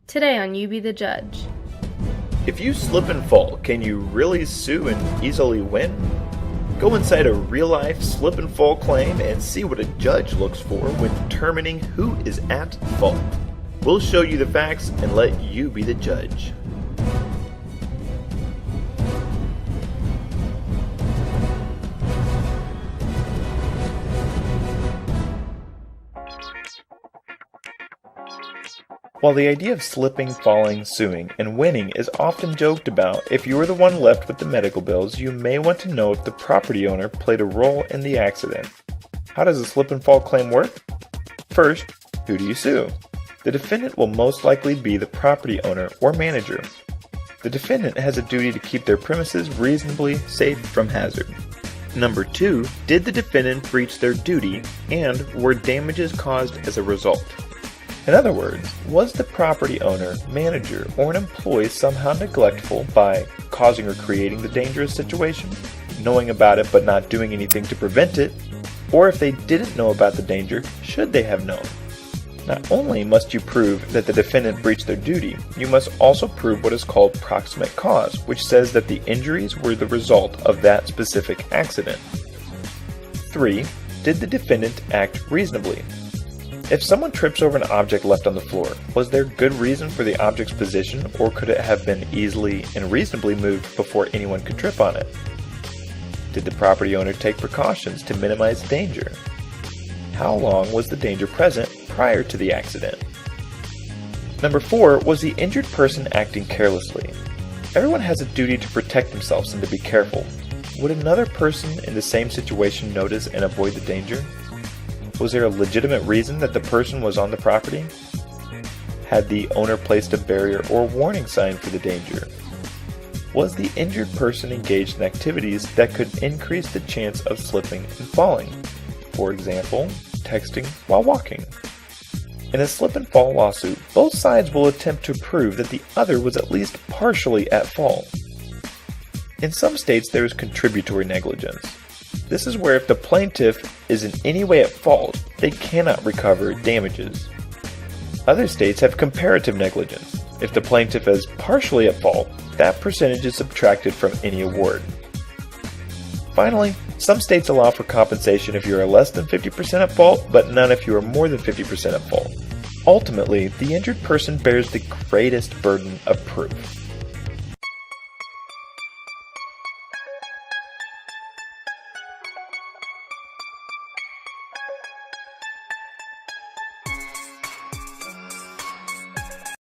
Today on You Be the Judge. If you slip and fall, can you really sue and easily win? Go inside a real-life slip and fall claim and see what a judge looks for when determining who is at fault. We'll show you the facts and let you be the judge. While the idea of slipping, falling, suing, and winning is often joked about, if you were the one left with the medical bills, you may want to know if the property owner played a role in the accident. How does a slip and fall claim work? First, who do you sue? The defendant will most likely be the property owner or manager. The defendant has a duty to keep their premises reasonably safe from hazard. Number 2, did the defendant breach their duty, and were damages caused as a result? In other words, was the property owner, manager, or an employee somehow neglectful by causing or creating the dangerous situation, knowing about it but not doing anything to prevent it? Or if they didn't know about the danger, should they have known? Not only must you prove that the defendant breached their duty, you must also prove what is called proximate cause, which says that the injuries were the result of that specific accident. 3. Did the defendant act reasonably? If someone trips over an object left on the floor, was there good reason for the object's position, or could it have been easily and reasonably moved before anyone could trip on it? Did the property owner take precautions to minimize danger? How long was the danger present prior to the accident? Number 4, was the injured person acting carelessly? Everyone has a duty to protect themselves and to be careful. Would another person in the same situation notice and avoid the danger? Was there a legitimate reason that the person was on the property? Had the owner placed a barrier or warning sign for the danger? Was the injured person engaged in activities that could increase the chance of slipping and falling? For example, texting while walking. In a slip and fall lawsuit, both sides will attempt to prove that the other was at least partially at fault. In some states, there is contributory negligence. This is where if the plaintiff is in any way at fault, they cannot recover damages. Other states have comparative negligence. If the plaintiff is partially at fault, that percentage is subtracted from any award. Finally, some states allow for compensation if you are less than 50% at fault, but none if you are more than 50% at fault. Ultimately, the injured person bears the greatest burden of proof.